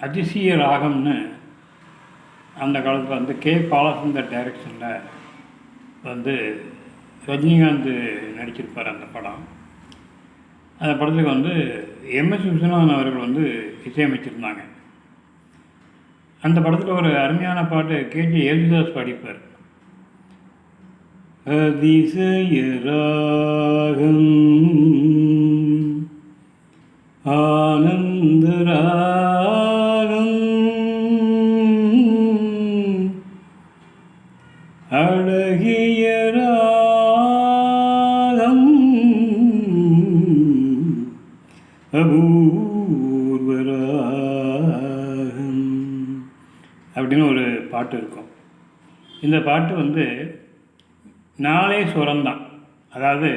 அதிசய ராகம்னு அந்த காலத்தில் வந்து கே பாலசுந்தர் டைரக்ஷனில் வந்து ரஜினிகாந்த் நடிச்சிருப்பார் அந்த படம். அந்த படத்துக்கு வந்து எம்எஸ் விஸ்வநாதன் அவர்கள் வந்து இசையமைச்சிருந்தாங்க. அந்த படத்தில் ஒரு அருமையான பாட்டு கேஜே யேசுதாஸ் பாடிப்பார். அதிசய ராகம் ஆனந்த ராகம் அழகிய ராகம் அபூர்வ ராகம் அப்படின்னு ஒரு பாட்டு இருக்கும். இந்த பாட்டு வந்து நாலே சுரம்தான். அதாவது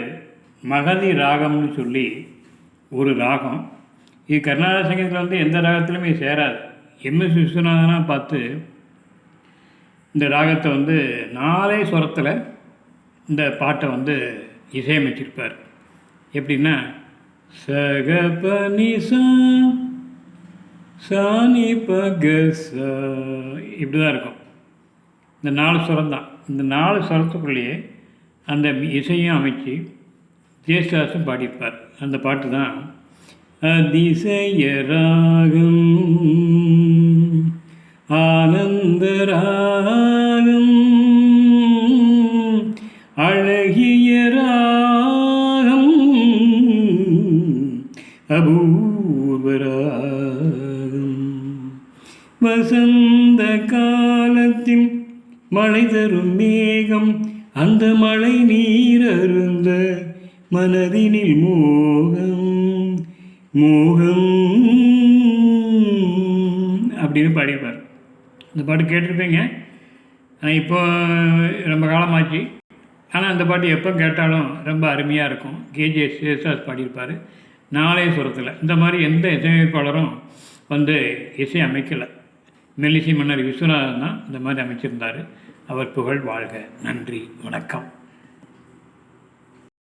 மகதி ராகம்னு சொல்லி ஒரு ராகம். இது கர்நாடக சங்கீதத்தில் வந்து எந்த ராகத்திலுமே சேராது. எம்எஸ் விஸ்வநாதனாக பார்த்து இந்த ராகத்தை வந்து நாலே சுரத்தில் இந்த பாட்டை வந்து இசையமைச்சிருப்பார். எப்படின்னா சகபனிசா சானி பகச இப்படி தான் இருக்கும். இந்த 4 சுரம்தான். இந்த 4 சுரத்துக்குள்ளேயே அந்த இசையும் அமைச்சு ஜேசுதாஸும் பாடிப்பார். அந்த பாட்டு தான் அதிசய ராகம் ஆனந்த ராகம் அழகிய ராகம் அபூர்வ ராகம். வசந்த காலத்தில் மழை தரும் மேகம் அந்த மழை நீர் அருந்த மனதினில் மோகம் மோகம் அப்படின்னு பாடிப்பார். இந்த பாட்டு கேட்டிருப்பீங்க. ஆனால் இப்போ ரொம்ப காலமாச்சு. ஆனால் அந்த பாட்டு எப்போ கேட்டாலும் ரொம்ப அருமையாக இருக்கும். கேஜே யேசுதாஸ் பாடியிருப்பார் 4 சுரத்தில். இந்த மாதிரி எந்த இசையமைப்பாளரும் வந்து இசை அமைக்கலை. மெல்லிசை மன்னர் விஸ்வநாதன் தான் இந்த மாதிரி அமைச்சிருந்தார். அவர் புகழ் வாழ்க. நன்றி, வணக்கம்.